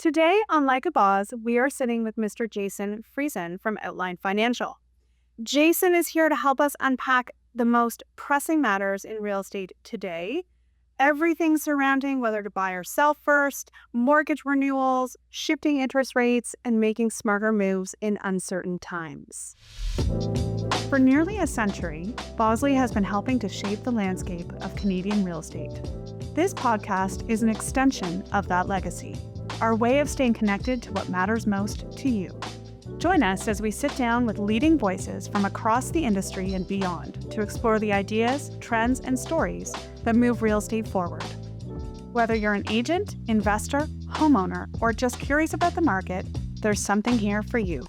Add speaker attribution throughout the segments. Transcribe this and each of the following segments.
Speaker 1: Today on Like a Boss, we are sitting with Mr. Jason Friesen from Outline Financial. Jason is here to help us unpack the most pressing matters in real estate today. Everything surrounding whether to buy or sell first, mortgage renewals, shifting interest rates, and making smarter moves in uncertain times. For nearly a century, Bosley has been helping to shape the landscape of Canadian real estate. This podcast is an extension of that legacy, our way of staying connected to what matters most to you. Join us as we sit down with leading voices from across the industry and beyond to explore the ideas, trends, and stories that move real estate forward. Whether you're an agent, investor, homeowner, or just curious about the market, there's something here for you.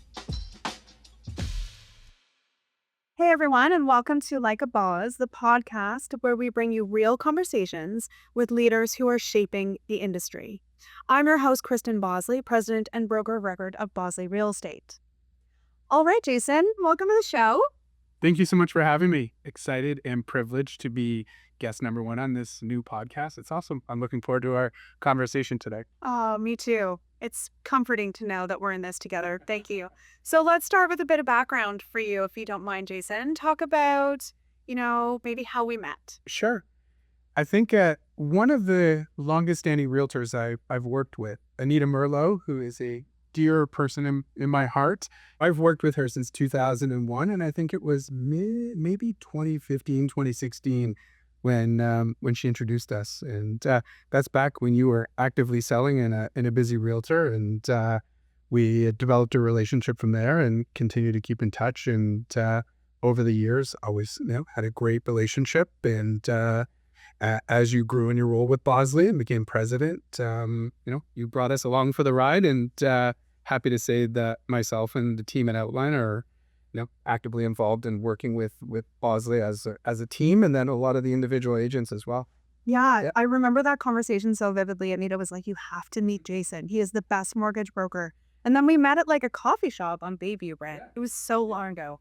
Speaker 1: Hey everyone, and welcome to Like a Boss, the podcast where we bring you real conversations with leaders who are shaping the industry. I'm your host, Kristen Bosley, president and broker of record of Bosley Real Estate. All right, Jason, welcome to the show.
Speaker 2: Thank you so much for having me. Excited and privileged to be guest number one on this new podcast. It's awesome. I'm looking forward to our conversation today.
Speaker 1: Oh, me too. It's comforting to know that we're in this together. Thank you. So let's start with a bit of background for you, if you don't mind, Jason. Talk about, maybe how we met.
Speaker 2: Sure. I think one of the longest standing realtors I've worked with, Anita Merlot, who is a dear person in my heart. I've worked with her since 2001, and I think it was maybe 2015, 2016 when she introduced us. And that's back when you were actively selling in a busy realtor, and we developed a relationship from there and continue to keep in touch. And over the years, always had a great relationship. And as you grew in your role with Bosley and became president, you brought us along for the ride, and happy to say that myself and the team at Outline are, actively involved in working with Bosley as a team, and then a lot of the individual agents as well.
Speaker 1: Yeah, I remember that conversation so vividly. Anita was like, you have to meet Jason. He is the best mortgage broker. And then we met at like a coffee shop on Bayview, Brent. It was so long ago.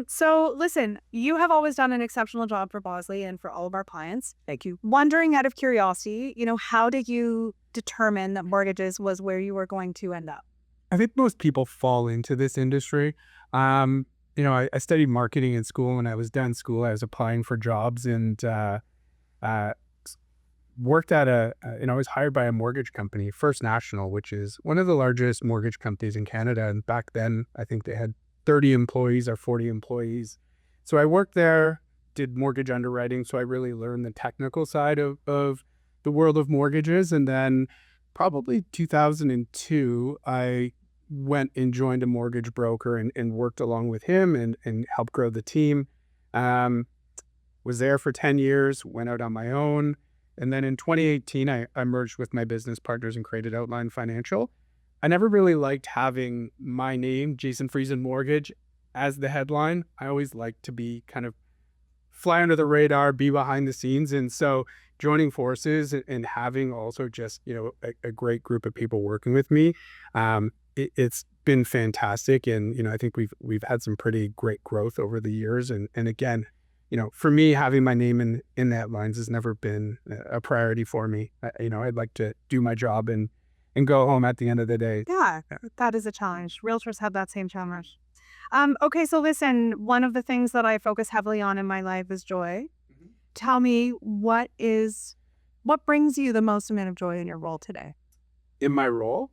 Speaker 1: So listen, you have always done an exceptional job for Bosley and for all of our clients.
Speaker 2: Thank you.
Speaker 1: Wondering out of curiosity, how did you determine that mortgages was where you were going to end up?
Speaker 2: I think most people fall into this industry. I studied marketing in school. When I was done school, I was applying for jobs and worked at I was hired by a mortgage company, First National, which is one of the largest mortgage companies in Canada. And back then, I think they had 30 employees or 40 employees. So I worked there, did mortgage underwriting. So I really learned the technical side of the world of mortgages. And then probably 2002, I went and joined a mortgage broker and worked along with him and helped grow the team. Was there for 10 years, went out on my own. And then in 2018, I merged with my business partners and created Outline Financial. I never really liked having my name, Jason Friesen Mortgage, as the headline. I always liked to be kind of fly under the radar, be behind the scenes. And so joining forces and having also just, a great group of people working with me, it's been fantastic. And, I think we've had some pretty great growth over the years. And again, for me, having my name in that lines has never been a priority for me. I'd like to do my job and go home at the end of the day.
Speaker 1: Yeah, that is a challenge. Realtors have that same challenge. Okay, so listen, one of the things that I focus heavily on in my life is joy. Mm-hmm. Tell me, what brings you the most amount of joy in your role today?
Speaker 2: In my role?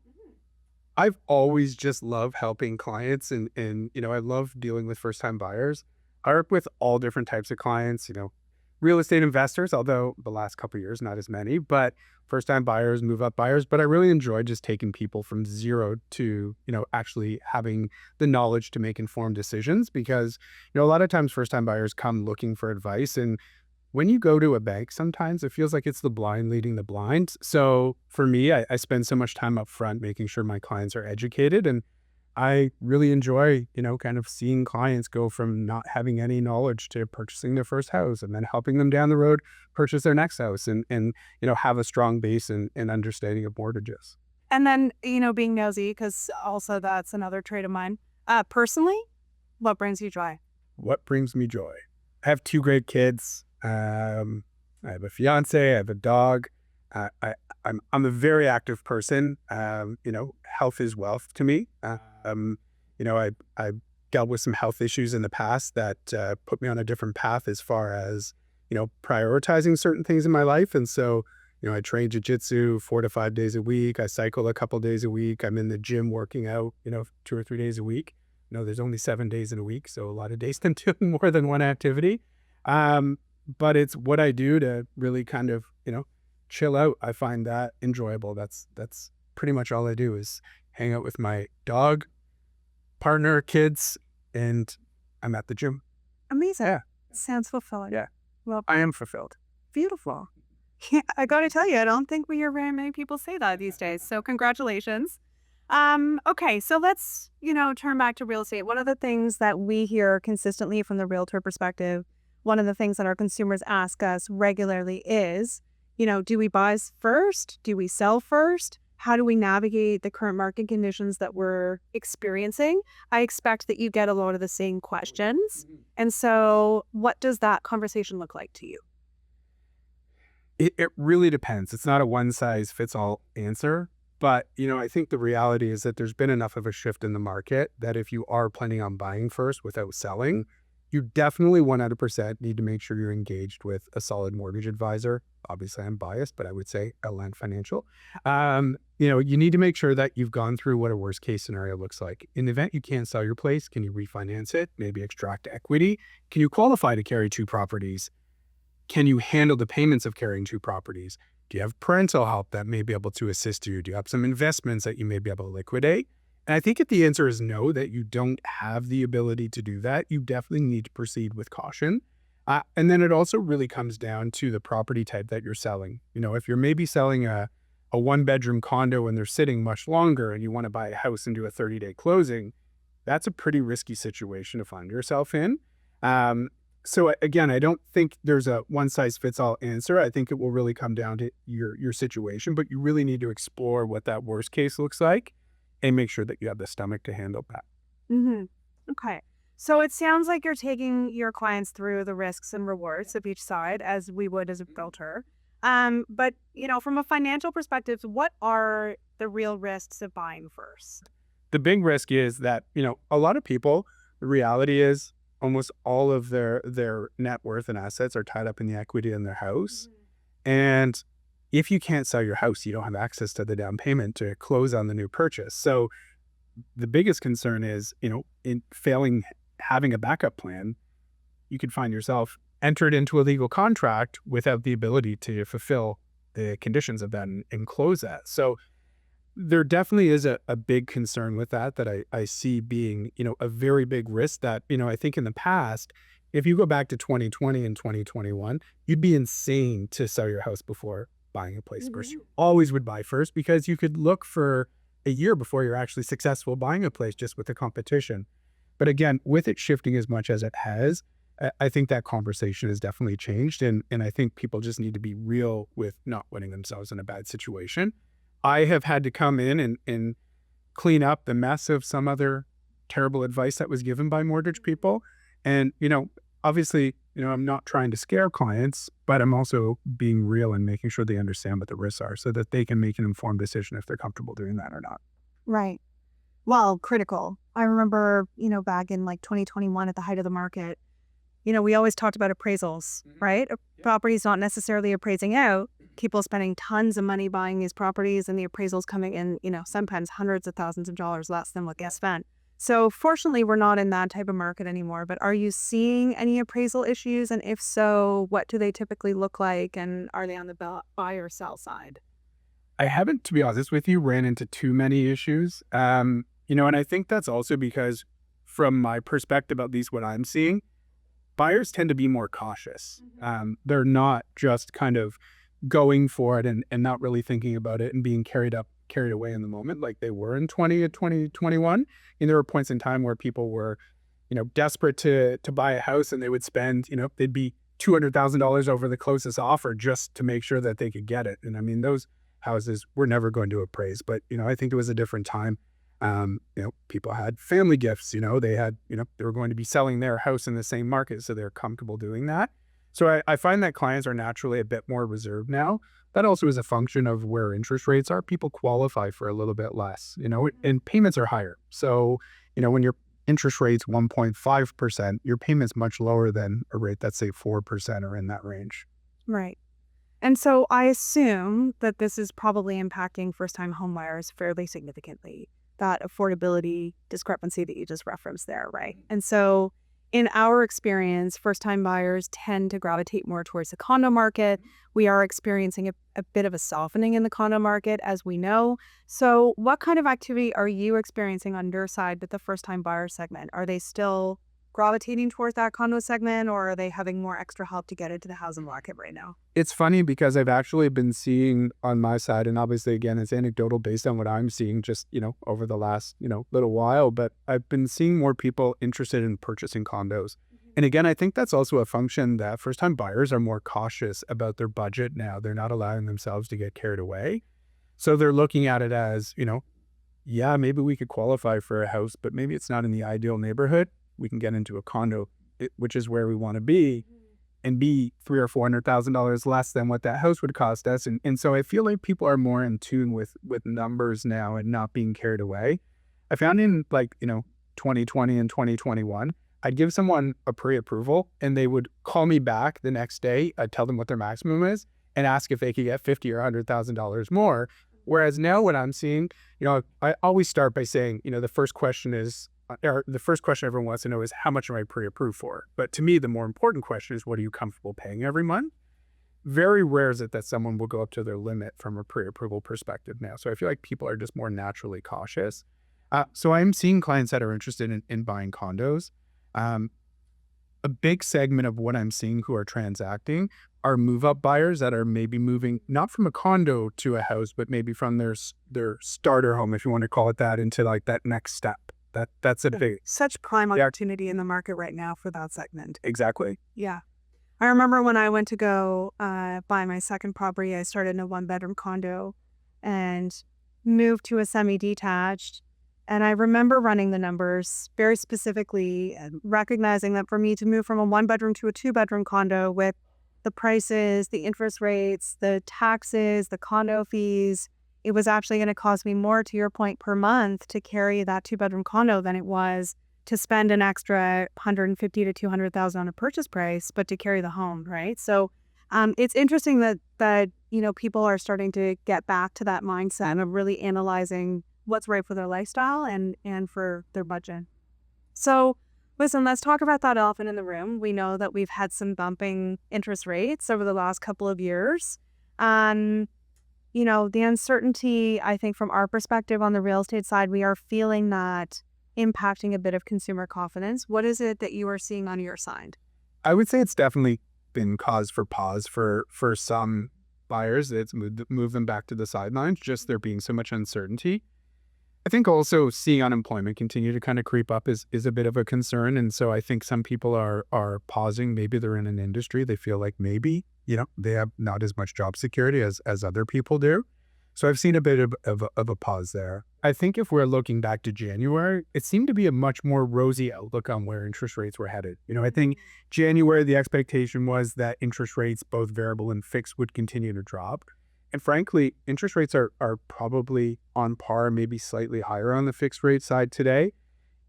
Speaker 2: I've always just loved helping clients and I love dealing with first-time buyers. I work with all different types of clients, real estate investors, although the last couple of years, not as many, but first-time buyers, move-up buyers. But I really enjoy just taking people from zero to, actually having the knowledge to make informed decisions, because, a lot of times first-time buyers come looking for advice. And when you go to a bank, sometimes it feels like it's the blind leading the blind. So for me, I spend so much time up front making sure my clients are educated. And I really enjoy, kind of seeing clients go from not having any knowledge to purchasing their first house and then helping them down the road purchase their next house and have a strong base and understanding of mortgages.
Speaker 1: And then, being nosy, because also that's another trait of mine. Personally, what brings you joy?
Speaker 2: What brings me joy? I have two great kids. I have a fiance, I have a dog. I'm a very active person. Health is wealth to me. I dealt with some health issues in the past that put me on a different path as far as prioritizing certain things in my life. And so, I train jujitsu 4 to 5 days a week. I cycle a couple days a week. I'm in the gym working out, 2 or 3 days a week. There's only 7 days in a week, so a lot of days I'm doing more than one activity. But it's what I do to really kind of, chill out. I find that enjoyable. That's pretty much all I do is hang out with my dog, partner, kids, and I'm at the gym.
Speaker 1: Amazing.
Speaker 2: Yeah.
Speaker 1: Sounds fulfilling.
Speaker 2: Yeah.
Speaker 1: Well,
Speaker 2: I am fulfilled.
Speaker 1: beautiful. Yeah, I got to tell you, I don't think we hear very many people say that these days. So congratulations. Okay, so let's, turn back to real estate. One of the things that we hear consistently from the realtor perspective, one of the things that our consumers ask us regularly is, do we buy first? Do we sell first? How do we navigate the current market conditions that we're experiencing? I expect that you get a lot of the same questions. And so what does that conversation look like to you?
Speaker 2: It really depends. It's not a one size fits all answer. But, I think the reality is that there's been enough of a shift in the market that if you are planning on buying first without selling, you definitely 100% need to make sure you're engaged with a solid mortgage advisor. Obviously, I'm biased, but I would say Outland Financial. You need to make sure that you've gone through what a worst case scenario looks like. In the event you can't sell your place, can you refinance it? Maybe extract equity? Can you qualify to carry two properties? Can you handle the payments of carrying two properties? Do you have parental help that may be able to assist you? Do you have some investments that you may be able to liquidate? And I think if the answer is no, that you don't have the ability to do that, you definitely need to proceed with caution. And then it also really comes down to the property type that you're selling. If you're maybe selling a one-bedroom condo and they're sitting much longer and you want to buy a house and do a 30-day closing, that's a pretty risky situation to find yourself in. So again, I don't think there's a one-size-fits-all answer. I think it will really come down to your situation, but you really need to explore what that worst case looks like and make sure that you have the stomach to handle that.
Speaker 1: Mm-hmm. Okay. So it sounds like you're taking your clients through the risks and rewards of each side as we would as a filter. But, from a financial perspective, what are the real risks of buying first?
Speaker 2: The big risk is that, a lot of people, the reality is almost all of their net worth and assets are tied up in the equity in their house. And if you can't sell your house, you don't have access to the down payment to close on the new purchase. So the biggest concern is, in failing having a backup plan, you could find yourself entered into a legal contract without the ability to fulfill the conditions of that and close that. So there definitely is a big concern with that I see being, a very big risk that, I think in the past, if you go back to 2020 and 2021, you'd be insane to sell your house before buying a place first. You always would buy first because you could look for a year before you're actually successful buying a place just with the competition. But again, with it shifting as much as it has, I think that conversation has definitely changed. And I think people just need to be real with not putting themselves in a bad situation. I have had to come in and clean up the mess of some other terrible advice that was given by mortgage people. And, obviously, I'm not trying to scare clients, but I'm also being real and making sure they understand what the risks are so that they can make an informed decision if they're comfortable doing that or not.
Speaker 1: Right. Well, critical. I remember, back in like 2021 at the height of the market, we always talked about appraisals, right? A property's not necessarily appraising out. People spending tons of money buying these properties and the appraisals coming in, sometimes hundreds of thousands of dollars less than what gets spent. So fortunately, we're not in that type of market anymore. But are you seeing any appraisal issues? And if so, what do they typically look like? And are they on the buy or sell side?
Speaker 2: I haven't, to be honest with you, ran into too many issues. And I think that's also because from my perspective, at least what I'm seeing, buyers tend to be more cautious. They're not just kind of going for it and not really thinking about it and being carried away in the moment like they were in 2021. And there were points in time where people were, desperate to buy a house and they would spend, they'd be $200,000 over the closest offer just to make sure that they could get it. And I mean, those houses were never going to appraise, but, I think it was a different time. People had family gifts, they had, they were going to be selling their house in the same market. So they're comfortable doing that. So I find that clients are naturally a bit more reserved now. That also is a function of where interest rates are. People qualify for a little bit less, and payments are higher. So, when your interest rate's 1.5%, your payment's much lower than a rate that's say 4% or in that range.
Speaker 1: Right. And so I assume that this is probably impacting first-time homebuyers fairly significantly, that affordability discrepancy that you just referenced there, right? And so in our experience, first-time buyers tend to gravitate more towards the condo market. We are experiencing a bit of a softening in the condo market, as we know. So what kind of activity are you experiencing on your side with the first-time buyer segment? Are they still gravitating towards that condo segment, or are they having more extra help to get into the housing market right now?
Speaker 2: It's funny because I've actually been seeing on my side, and obviously, again, it's anecdotal based on what I'm seeing just, over the last, little while, but I've been seeing more people interested in purchasing condos. And again, I think that's also a function that first time buyers are more cautious about their budget now. They're not allowing themselves to get carried away. So they're looking at it as, yeah, maybe we could qualify for a house, but maybe it's not in the ideal neighborhood. We can get into a condo, which is where we want to be, and be $300,000 or $400,000 less than what that house would cost us. And so I feel like people are more in tune with numbers now and not being carried away. I found in 2020 and 2021, I'd give someone a pre-approval and they would call me back the next day. I'd tell them what their maximum is and ask if they could get $50,000 or $100,000 more. Whereas now what I'm seeing, I always start by saying, the first question everyone wants to know is how much am I pre-approved for? But to me, the more important question is what are you comfortable paying every month? Very rare is it that someone will go up to their limit from a pre-approval perspective now. So I feel like people are just more naturally cautious. So I'm seeing clients that are interested in buying condos. A big segment of what I'm seeing who are transacting are move-up buyers that are maybe moving not from a condo to a house, but maybe from their starter home, if you want to call it that, into like that next step. That's a big
Speaker 1: Such prime opportunity in the market right now for that segment.
Speaker 2: exactly.
Speaker 1: Yeah. I remember when I went to go buy my second property, I started in a one-bedroom condo and moved to a semi-detached. And I remember running the numbers very specifically and recognizing that for me to move from a one-bedroom to a two-bedroom condo with the prices, the interest rates, the taxes, the condo fees, it was actually going to cost me more, to your point, per month to carry that two-bedroom condo than it was to spend an extra $150,000 to $200,000 on a purchase price, but to carry the home, right? So it's interesting that people are starting to get back to that mindset of really analyzing what's right for their lifestyle and for their budget. So listen, let's talk about that elephant in the room. We know that we've had some bumping interest rates over the last couple of years. The uncertainty, I think from our perspective on the real estate side, we are feeling that impacting a bit of consumer confidence. What is it that you are seeing on your side?
Speaker 2: I would say it's definitely been cause for pause for some buyers. It's moved them back to the sidelines, just there being so much uncertainty. I think also seeing unemployment continue to kind of creep up is a bit of a concern. And so I think some people are pausing. Maybe they're in an industry. They feel like maybe, they have not as much job security as other people do. So I've seen a bit of a pause there. I think if we're looking back to January, it seemed to be a much more rosy outlook on where interest rates were headed. I think January, the expectation was that interest rates, both variable and fixed, would continue to drop. And frankly, interest rates are probably on par, maybe slightly higher on the fixed rate side today.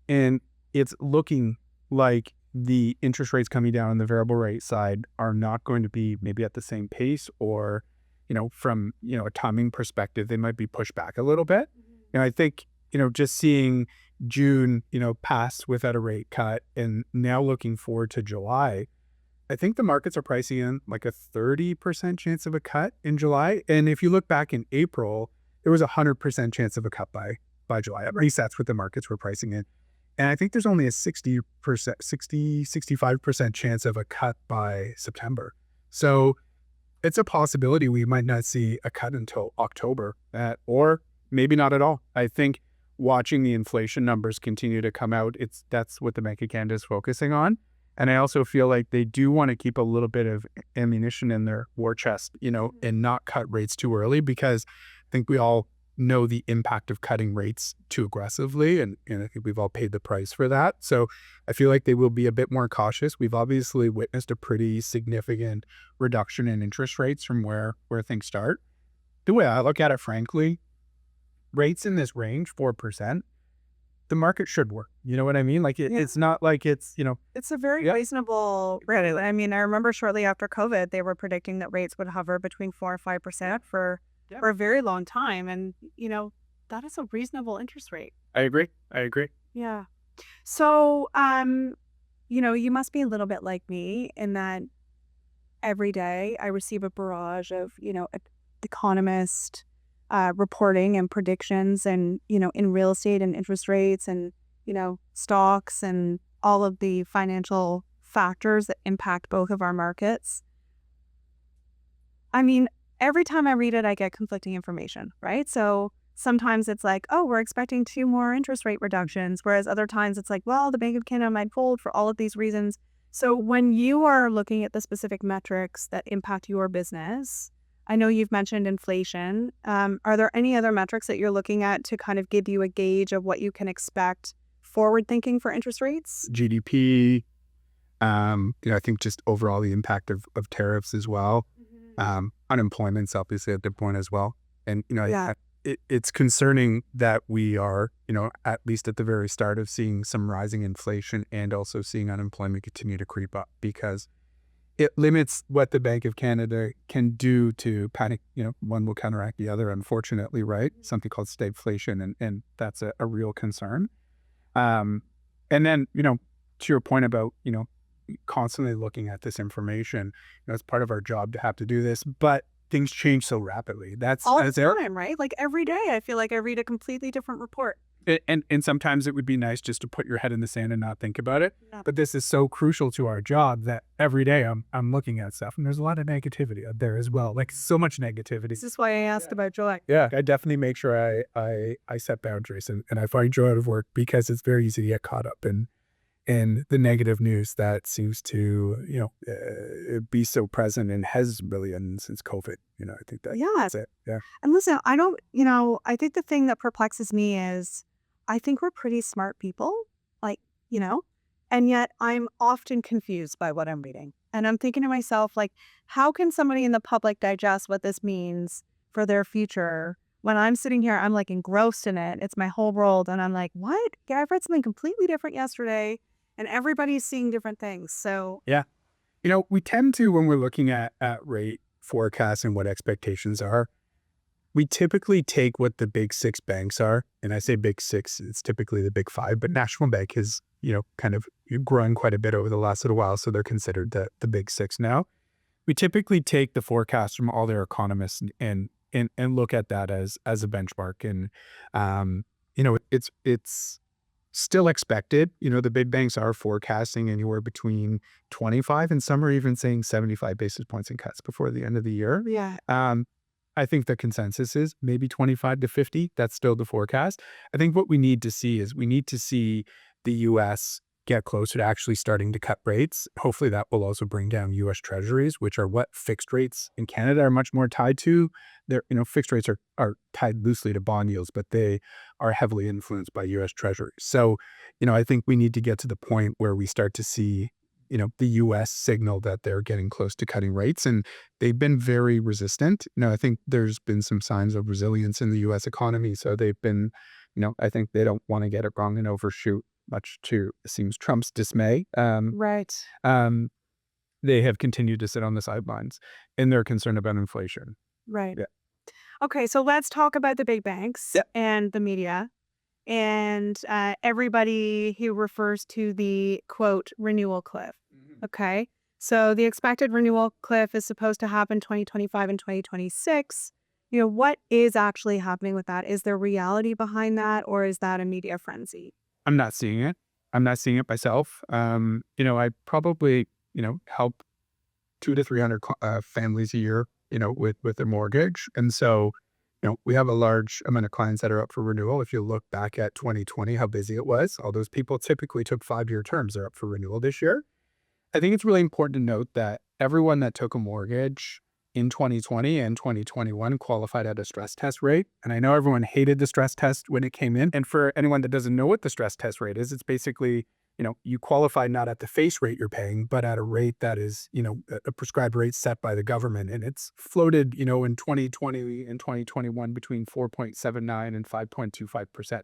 Speaker 2: And it's looking like the interest rates coming down on the variable rate side are not going to be maybe at the same pace, or, from, a timing perspective, they might be pushed back a little bit. I think, just seeing June, pass without a rate cut and now looking forward to July, I think the markets are pricing in like a 30% chance of a cut in July. And if you look back in April, there was a 100% chance of a cut by July. At least that's what the markets were pricing in. And I think there's only a 65% chance of a cut by September. So it's a possibility we might not see a cut until October, or maybe not at all. I think watching the inflation numbers continue to come out, that's what the Bank of Canada is focusing on. And I also feel like they do want to keep a little bit of ammunition in their war chest, and not cut rates too early, because I think we all know the impact of cutting rates too aggressively. And I think we've all paid the price for that. So I feel like they will be a bit more cautious. We've obviously witnessed a pretty significant reduction in interest rates from where things start. The way I look at it, frankly, rates in this range, 4%, the market should work. You know what I mean? Like it's not like it's,
Speaker 1: It's a very reasonable rate. I mean, I remember shortly after COVID, they were predicting that rates would hover between 4 and 5% for a very long time. And, that is a reasonable interest rate.
Speaker 2: I agree.
Speaker 1: Yeah. So, you must be a little bit like me in that every day I receive a barrage of, economist reporting and predictions and, in real estate and interest rates and, stocks and all of the financial factors that impact both of our markets. I mean, every time I read it, I get conflicting information, right? So sometimes it's like, oh, we're expecting 2 more interest rate reductions, whereas other times it's like, well, the Bank of Canada might fold for all of these reasons. So when you are looking at the specific metrics that impact your business, I know you've mentioned inflation. Are there any other metrics that you're looking at to kind of give you a gauge of what you can expect forward thinking for interest rates?
Speaker 2: GDP, I think just overall the impact of tariffs as well. Unemployment's obviously a good point as well. And, it's concerning that we are, at least at the very start of seeing some rising inflation and also seeing unemployment continue to creep up, because it limits what the Bank of Canada can do to panic. One will counteract the other, unfortunately, right? Something called stagflation, and that's a real concern. And then, to your point about, constantly looking at this information, it's part of our job to have to do this, but things change so rapidly. That's
Speaker 1: all the time, right? Like every day, I feel like I read a completely different report.
Speaker 2: And sometimes it would be nice just to put your head in the sand and not think about it.
Speaker 1: Yeah.
Speaker 2: But this is so crucial to our job that every day I'm looking at stuff, and there's a lot of negativity out there as well. Like so much negativity.
Speaker 1: This is why I asked about joy.
Speaker 2: Yeah, I definitely make sure I set boundaries and I find joy out of work, because it's very easy to get caught up in the negative news that seems to, be so present and has really been since COVID. I think that's it. Yeah.
Speaker 1: And listen, I don't, I think the thing that perplexes me is I think we're pretty smart people, like, and yet I'm often confused by what I'm reading. And I'm thinking to myself, like, how can somebody in the public digest what this means for their future when I'm sitting here, I'm like engrossed in it. It's my whole world. And I'm like, what? Yeah, I've read something completely different yesterday. And everybody's seeing different things. So
Speaker 2: yeah, we tend to, when we're looking at rate forecasts and what expectations are, we typically take what the big 6 banks are. And I say big 6, it's typically the big 5, but National Bank has, kind of grown quite a bit over the last little while. So they're considered the big 6 now. We typically take the forecast from all their economists and look at that as a benchmark. And, it's still expected. The big banks are forecasting anywhere between 25 and some are even saying 75 basis points in cuts before the end of the year.
Speaker 1: yeah,
Speaker 2: I think the consensus is maybe 25 to 50. That's still the forecast. I think what we need to see is the U.S. get closer to actually starting to cut rates. Hopefully that will also bring down U.S. treasuries, which are what fixed rates in Canada are much more tied to. They're, fixed rates are tied loosely to bond yields, but they are heavily influenced by U.S. treasuries. So, I think we need to get to the point where we start to see, the U.S. signal that they're getting close to cutting rates, and they've been very resistant. I think there's been some signs of resilience in the U.S. economy. So they've been, I think they don't want to get it wrong and overshoot, much to, it seems, Trump's dismay.
Speaker 1: right.
Speaker 2: They have continued to sit on the sidelines, and they're concerned about inflation.
Speaker 1: Right.
Speaker 2: Yeah.
Speaker 1: Okay, so let's talk about the big banks and the media and everybody who refers to the, quote, renewal cliff. Okay, so the expected renewal cliff is supposed to happen 2025 and 2026. What is actually happening with that? Is there reality behind that, or is that a media frenzy?
Speaker 2: I'm not seeing it. I'm not seeing it myself. I probably, help 200 to 300 families a year, with their mortgage. And so, we have a large amount of clients that are up for renewal. If you look back at 2020, how busy it was, all those people typically took 5-year terms. They're up for renewal this year. I think it's really important to note that everyone that took a mortgage in 2020 and 2021 qualified at a stress test rate. And I know everyone hated the stress test when it came in. And for anyone that doesn't know what the stress test rate is, it's basically, you qualify not at the face rate you're paying, but at a rate that is, a prescribed rate set by the government. And it's floated, in 2020 and 2021 between 4.79 and 5.25%,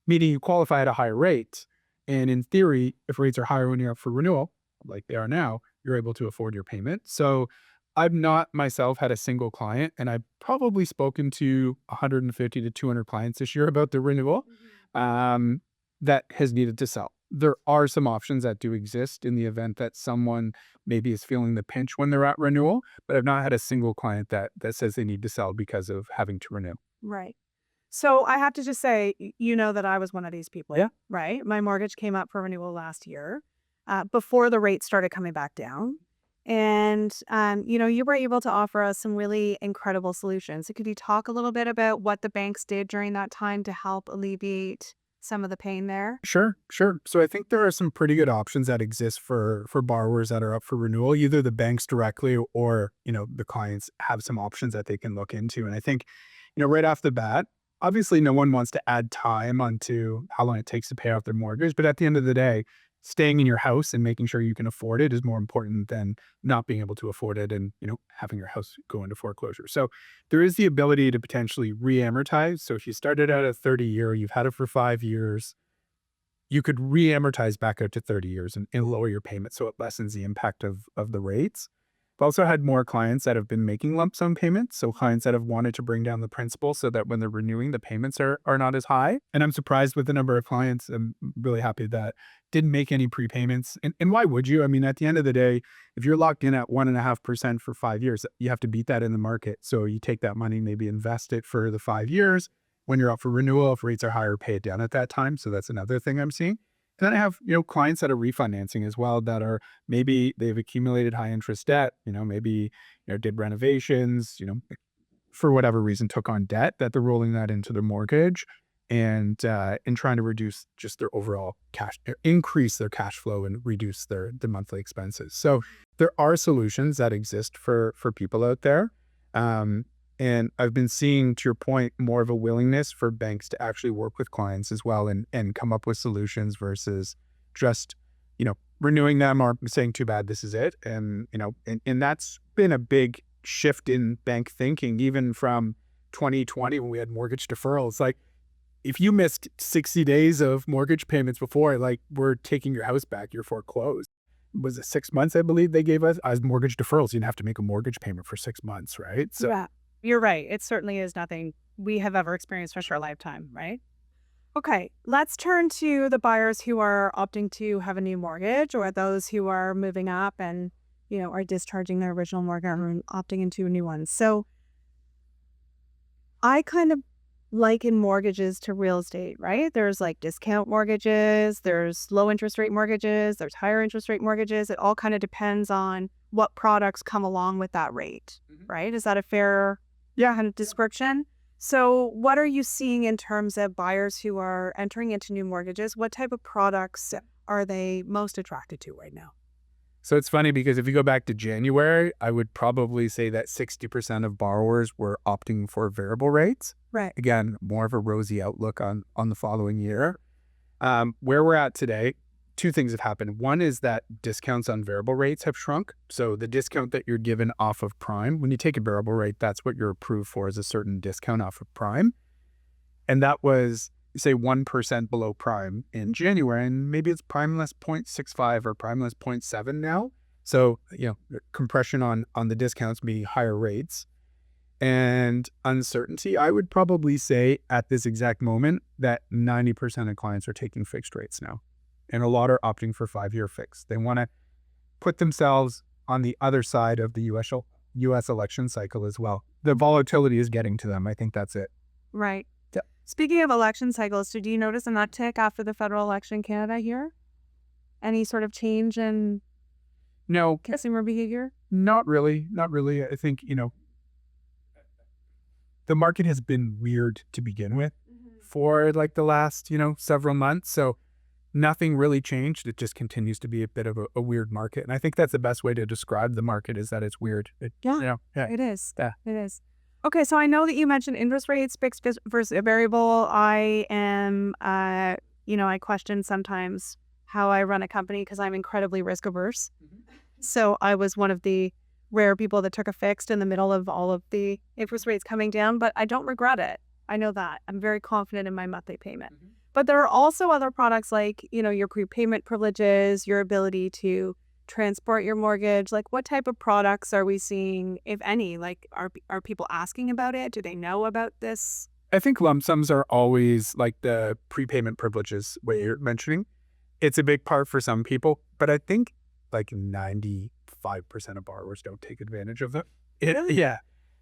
Speaker 2: meaning you qualify at a higher rate. And in theory, if rates are higher when you're up for renewal, like they are now, you're able to afford your payment. So I've not myself had a single client, and I've probably spoken to 150 to 200 clients this year about the renewal that has needed to sell. There are some options that do exist in the event that someone maybe is feeling the pinch when they're at renewal, but I've not had a single client that says they need to sell because of having to renew.
Speaker 1: Right. So I have to just say, that I was one of these people.
Speaker 2: Yeah.
Speaker 1: Right. My mortgage came up for renewal last year before the rates started coming back down. And, you were able to offer us some really incredible solutions. So could you talk a little bit about what the banks did during that time to help alleviate some of the pain there?
Speaker 2: Sure. So I think there are some pretty good options that exist for borrowers that are up for renewal. Either the banks directly or, the clients have some options that they can look into. And I think, right off the bat, obviously no one wants to add time onto how long it takes to pay off their mortgage. But at the end of the day, staying in your house and making sure you can afford it is more important than not being able to afford it and, having your house go into foreclosure. So there is the ability to potentially re-amortize. So if you started out at 30-year, you've had it for 5 years, you could re-amortize back out to 30 years and lower your payment. So it lessens the impact of the rates. I've also had more clients that have been making lump sum payments. So clients that have wanted to bring down the principal so that when they're renewing, the payments are not as high. And I'm surprised with the number of clients. I'm really happy that didn't make any prepayments. And why would you? I mean, at the end of the day, if you're locked in at 1.5% for 5 years, you have to beat that in the market. So you take that money, maybe invest it for the 5 years. When you're up for renewal, if rates are higher, pay it down at that time. So that's another thing I'm seeing. And then I have, clients that are refinancing as well that are maybe they've accumulated high interest debt, maybe, did renovations, for whatever reason took on debt that they're rolling that into their mortgage and trying to reduce just their overall increase their cash flow and reduce the monthly expenses. So there are solutions that exist for people out there. And I've been seeing, to your point, more of a willingness for banks to actually work with clients as well and come up with solutions versus just, renewing them or saying, too bad, this is it. And, and that's been a big shift in bank thinking, even from 2020 when we had mortgage deferrals. Like, if you missed 60 days of mortgage payments before, like, we're taking your house back, you're foreclosed. Was it 6 months, I believe they gave us as mortgage deferrals? You didn't have to make a mortgage payment for 6 months, right? So
Speaker 1: Yeah. You're right. It certainly is nothing we have ever experienced for our lifetime, right? Okay, let's turn to the buyers who are opting to have a new mortgage or those who are moving up and, are discharging their original mortgage and opting into a new one. So I kind of liken mortgages to real estate, right? There's like discount mortgages, there's low interest rate mortgages, there's higher interest rate mortgages. It all kind of depends on what products come along with that rate, right? Is that a fair kind of description? So what are you seeing in terms of buyers who are entering into new mortgages? What type of products are they most attracted to right now?
Speaker 2: So it's funny because if you go back to January, I would probably say that 60% of borrowers were opting for variable rates.
Speaker 1: Right.
Speaker 2: Again, more of a rosy outlook on the following year. Where we're at today, two things have happened. One is that discounts on variable rates have shrunk. So the discount that you're given off of prime, when you take a variable rate, that's what you're approved for, is a certain discount off of prime. And that was, say, 1% below prime in January, and maybe it's prime less 0.65 or prime less 0.7 now. So, compression on the discounts meaning higher rates. And uncertainty, I would probably say at this exact moment that 90% of clients are taking fixed rates now. And a lot are opting for 5-year fixed. They want to put themselves on the other side of the U.S. election cycle as well. The volatility is getting to them. I think that's it.
Speaker 1: Right.
Speaker 2: Yeah.
Speaker 1: Speaking of election cycles, so do you notice an uptick after the federal election in Canada here? Any sort of change in
Speaker 2: No,
Speaker 1: consumer behavior?
Speaker 2: not really. Not really. I think, the market has been weird to begin with for like the last, several months. So nothing really changed. It just continues to be a bit of a weird market. And I think that's the best way to describe the market, is that it's weird.
Speaker 1: Yeah,
Speaker 2: Yeah.
Speaker 1: it is.
Speaker 2: Yeah.
Speaker 1: It is. Okay, so I know that you mentioned interest rates, fixed versus variable. I am, I question sometimes how I run a company because I'm incredibly risk averse. So I was one of the rare people that took a fixed in the middle of all of the interest rates coming down, but I don't regret it. I know that. I'm very confident in my monthly payment. But there are also other products like, your prepayment privileges, your ability to transport your mortgage. Like, what type of products are we seeing, if any? Like, are people asking about it? Do they know about this?
Speaker 2: I think lump sums are always like the prepayment privileges, what you're mentioning. It's a big part for some people, but I think like 95% of borrowers don't take advantage of them. Yeah.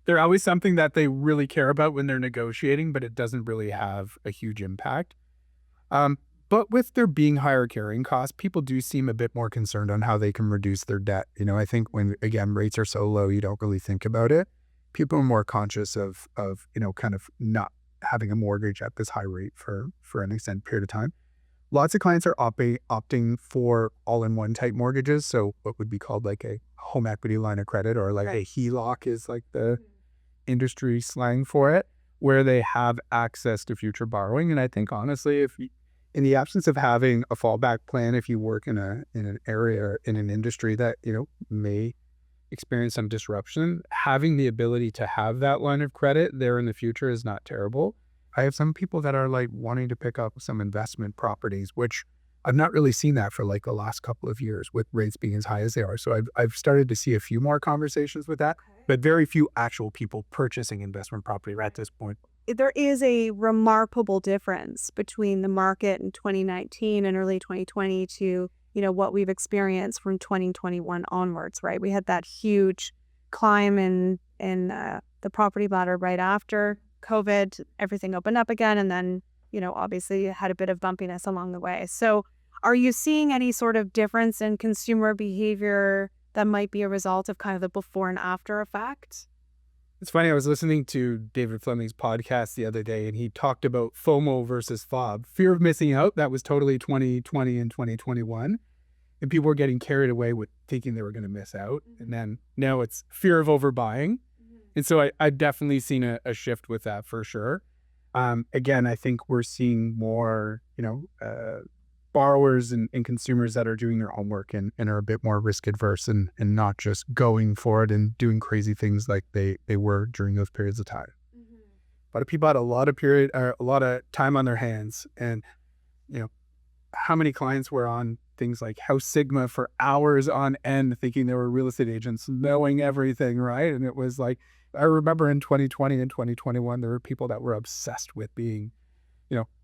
Speaker 2: They're always something that they really care about when they're negotiating, but it doesn't really have a huge impact. But with there being higher carrying costs, people do seem a bit more concerned on how they can reduce their debt. I think when, again, rates are so low, you don't really think about it. People are more conscious of kind of not having a mortgage at this high rate for an extended period of time. Lots of clients are opting for all-in-one type mortgages. So what would be called like a home equity line of credit, or like a HELOC is like the industry slang for it, where they have access to future borrowing. And I think honestly, if you, in the absence of having a fallback plan, if you work in an area or in an industry that may experience some disruption, having the ability to have that line of credit there in the future is not terrible. I have some people that are like wanting to pick up some investment properties, which I've not really seen that for like the last couple of years with rates being as high as they are. So I've started to see a few more conversations with that, but very few actual people purchasing investment property at this point.
Speaker 1: There is a remarkable difference between the market in 2019 and early 2020 to, what we've experienced from 2021 onwards, right? We had that huge climb in the property ladder right after COVID. Everything opened up again, and then, obviously had a bit of bumpiness along the way. So are you seeing any sort of difference in consumer behavior that might be a result of kind of the before and after effect?
Speaker 2: It's funny, I was listening to David Fleming's podcast the other day, and he talked about FOMO versus FOB, fear of missing out. That was totally 2020 and 2021. And people were getting carried away with thinking they were going to miss out. And then now it's fear of overbuying. And so I've definitely seen a shift with that for sure. Again, I think we're seeing more, borrowers and consumers that are doing their homework and are a bit more risk adverse and not just going for it and doing crazy things like they were during those periods of time. A lot of people had a lot of time on their hands, and how many clients were on things like House Sigma for hours on end thinking they were real estate agents, knowing everything, right? And it was like, I remember in 2020 and 2021, there were people that were obsessed with being,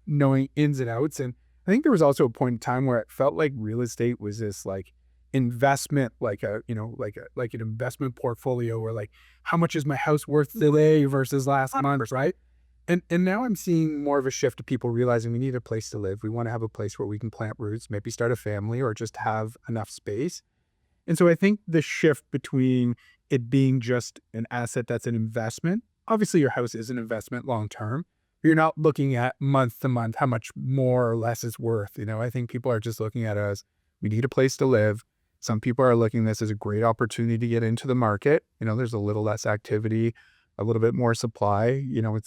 Speaker 2: knowing ins and outs. And I think there was also a point in time where it felt like real estate was this like investment, like an investment portfolio, where like, how much is my house worth today versus last month, right? And now I'm seeing more of a shift to people realizing we need a place to live. We want to have a place where we can plant roots, maybe start a family, or just have enough space. And so I think the shift between it being just an asset that's an investment, obviously your house is an investment long term, but you're not looking at month to month how much more or less it's worth. I think people are just looking at it as, we need a place to live. Some people are looking at this as a great opportunity to get into the market. There's a little less activity, a little bit more supply.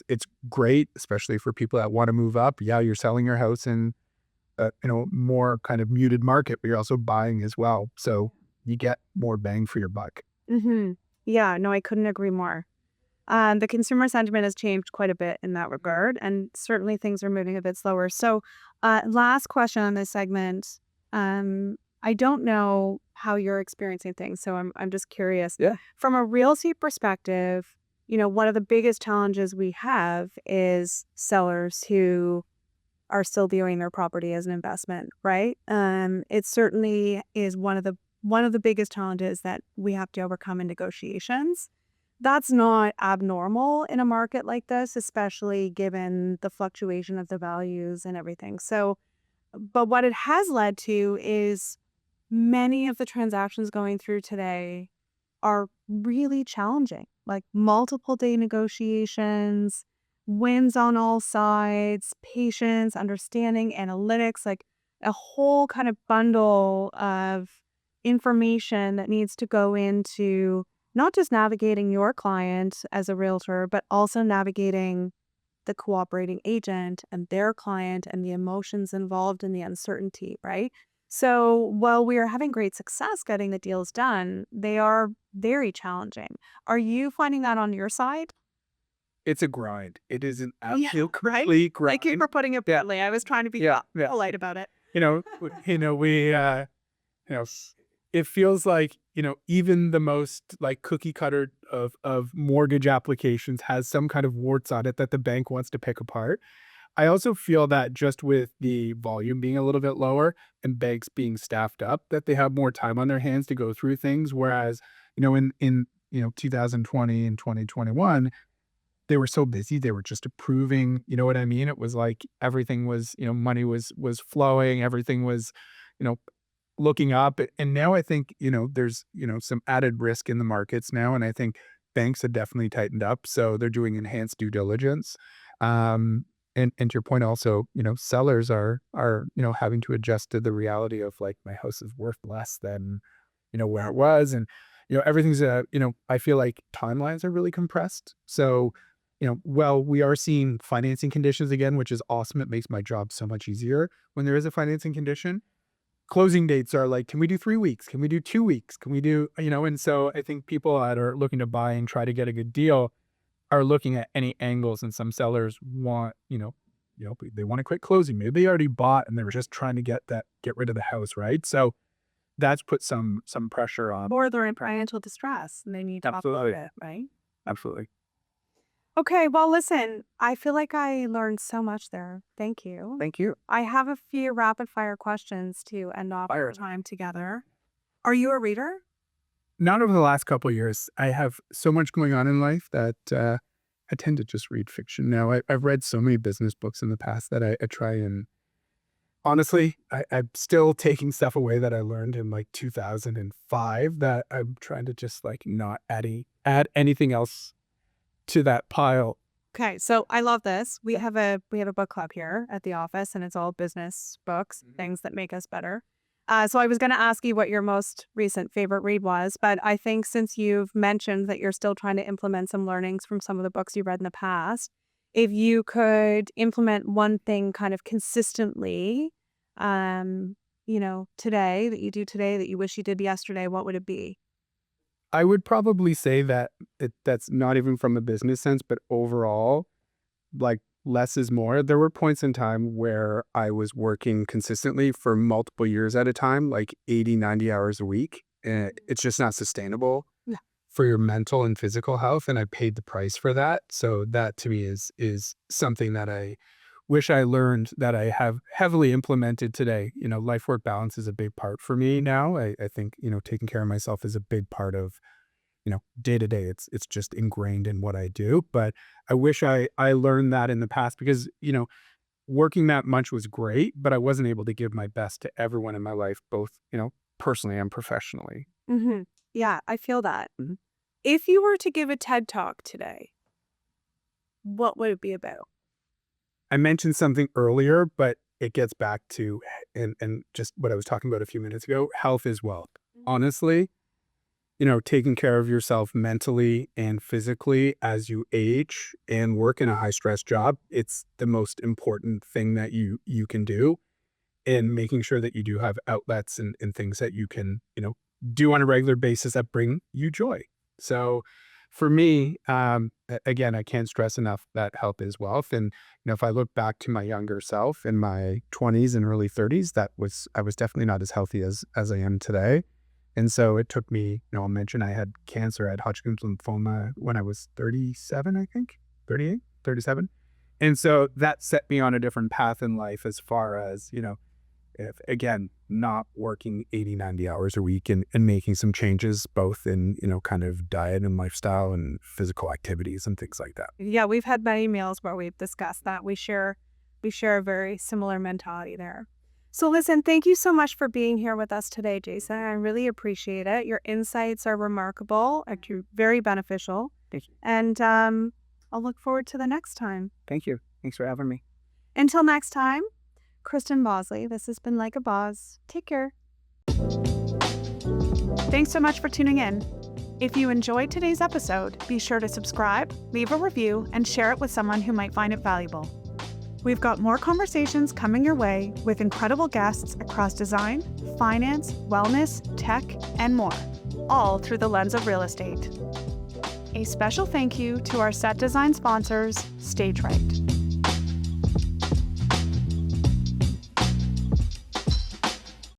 Speaker 2: It's great, especially for people that want to move up. Yeah, you're selling your house in more kind of muted market, but you're also buying as well. So you get more bang for your buck.
Speaker 1: Yeah, no, I couldn't agree more. The consumer sentiment has changed quite a bit in that regard, and certainly things are moving a bit slower. So last question on this segment. I don't know how you're experiencing things, so I'm just curious.
Speaker 2: Yeah.
Speaker 1: From a real estate perspective, one of the biggest challenges we have is sellers who are still viewing their property as an investment, right? It certainly is one of the biggest challenges that we have to overcome in negotiations. That's not abnormal in a market like this, especially given the fluctuation of the values and everything. So, but what it has led to is many of the transactions going through today are really challenging, like multiple day negotiations, wins on all sides, patience, understanding, analytics. Like, a whole kind of bundle of information that needs to go into not just navigating your client as a realtor, but also navigating the cooperating agent and their client and the emotions involved in the uncertainty, right? So while we are having great success getting the deals done, they are very challenging. Are you finding that on your side?
Speaker 2: It's a grind. It is an
Speaker 1: Yeah,
Speaker 2: absolute
Speaker 1: right?
Speaker 2: complete
Speaker 1: Thank you
Speaker 2: grind.
Speaker 1: for putting it
Speaker 2: Yeah.
Speaker 1: bluntly. I was trying to be
Speaker 2: Yeah.
Speaker 1: polite about it.
Speaker 2: We you know, it feels like, even the most like cookie cutter of mortgage applications has some kind of warts on it that the bank wants to pick apart. I also feel that just with the volume being a little bit lower and banks being staffed up, that they have more time on their hands to go through things. Whereas, in 2020 and 2021, they were so busy, they were just approving, you know what I mean? It was like everything was, money was flowing, everything was, you know, looking up. And now I think, there's, some added risk in the markets now. And I think banks have definitely tightened up. So they're doing enhanced due diligence. And to your point also, sellers are, having to adjust to the reality of like my house is worth less than, where it was. And, everything's I feel like timelines are really compressed. So, well, we are seeing financing conditions again, which is awesome. It makes my job so much easier when there is a financing condition. Closing dates are like, can we do 3 weeks? Can we do 2 weeks? Can we do, and so I think people that are looking to buy and try to get a good deal are looking at any angles, and some sellers want, they want to quit closing. Maybe they already bought and they were just trying to get rid of the house, right? So that's put some pressure on.
Speaker 1: Or they're in financial distress and they need to offload
Speaker 2: Absolutely.
Speaker 1: it, right?
Speaker 2: Absolutely.
Speaker 1: Okay, well, listen, I feel like I learned so much there. Thank you.
Speaker 2: Thank you.
Speaker 1: I have a few rapid fire questions to end off
Speaker 2: Fire
Speaker 1: our
Speaker 2: it.
Speaker 1: time together. Are you a reader?
Speaker 2: Not over the last couple of years. I have so much going on in life that I tend to just read fiction now. I've read so many business books in the past that I try and honestly, I'm still taking stuff away that I learned in like 2005 that I'm trying to just like not add anything else to that pile.
Speaker 1: Okay, so I love this. We have a book club here at the office, and it's all business books, things that make us better. So I was going to ask you what your most recent favorite read was, but I think since you've mentioned that you're still trying to implement some learnings from some of the books you read in the past, if you could implement one thing kind of consistently, today that you do today that you wish you did yesterday, what would it be?
Speaker 2: I would probably say that that's not even from a business sense, but overall, like less is more. There were points in time where I was working consistently for multiple years at a time, like 80, 90 hours a week. And it's just not sustainable
Speaker 1: Yeah.
Speaker 2: for your mental and physical health. And I paid the price for that. So that to me is something that I wish I learned that I have heavily implemented today. Life work balance is a big part for me now. I think, taking care of myself is a big part of day to day. It's just ingrained in what I do. But I wish I learned that in the past because, working that much was great, but I wasn't able to give my best to everyone in my life, both, personally and professionally.
Speaker 1: Yeah, I feel that.
Speaker 2: Mhm.
Speaker 1: If you were to give a TED talk today, what would it be about?
Speaker 2: I mentioned something earlier, but it gets back to and just what I was talking about a few minutes ago, health is wealth. Honestly, taking care of yourself mentally and physically as you age and work in a high stress job, it's the most important thing that you can do. And making sure that you do have outlets and things that you can, do on a regular basis that bring you joy. So for me, again, I can't stress enough that health is wealth. And, if I look back to my younger self in my 20s and early 30s, I was definitely not as healthy as I am today. And so it took me, I'll mention I had cancer, I had Hodgkin's lymphoma when I was 37, I think, 38, 37. And so that set me on a different path in life as far as, if again, not working 80, 90 hours a week and making some changes both in, kind of diet and lifestyle and physical activities and things like that.
Speaker 1: Yeah, we've had many meals where we've discussed that. We share a very similar mentality there. So listen, thank you so much for being here with us today, Jason. I really appreciate it. Your insights are remarkable, actually very beneficial.
Speaker 2: Thank you.
Speaker 1: And I'll look forward to the next time.
Speaker 2: Thank you. Thanks for having me.
Speaker 1: Until next time, Kristen Bosley. This has been Like a Boss. Take care. Thanks so much for tuning in. If you enjoyed today's episode, be sure to subscribe, leave a review, and share it with someone who might find it valuable. We've got more conversations coming your way with incredible guests across design, finance, wellness, tech, and more, all through the lens of real estate. A special thank you to our set design sponsors, StageRight.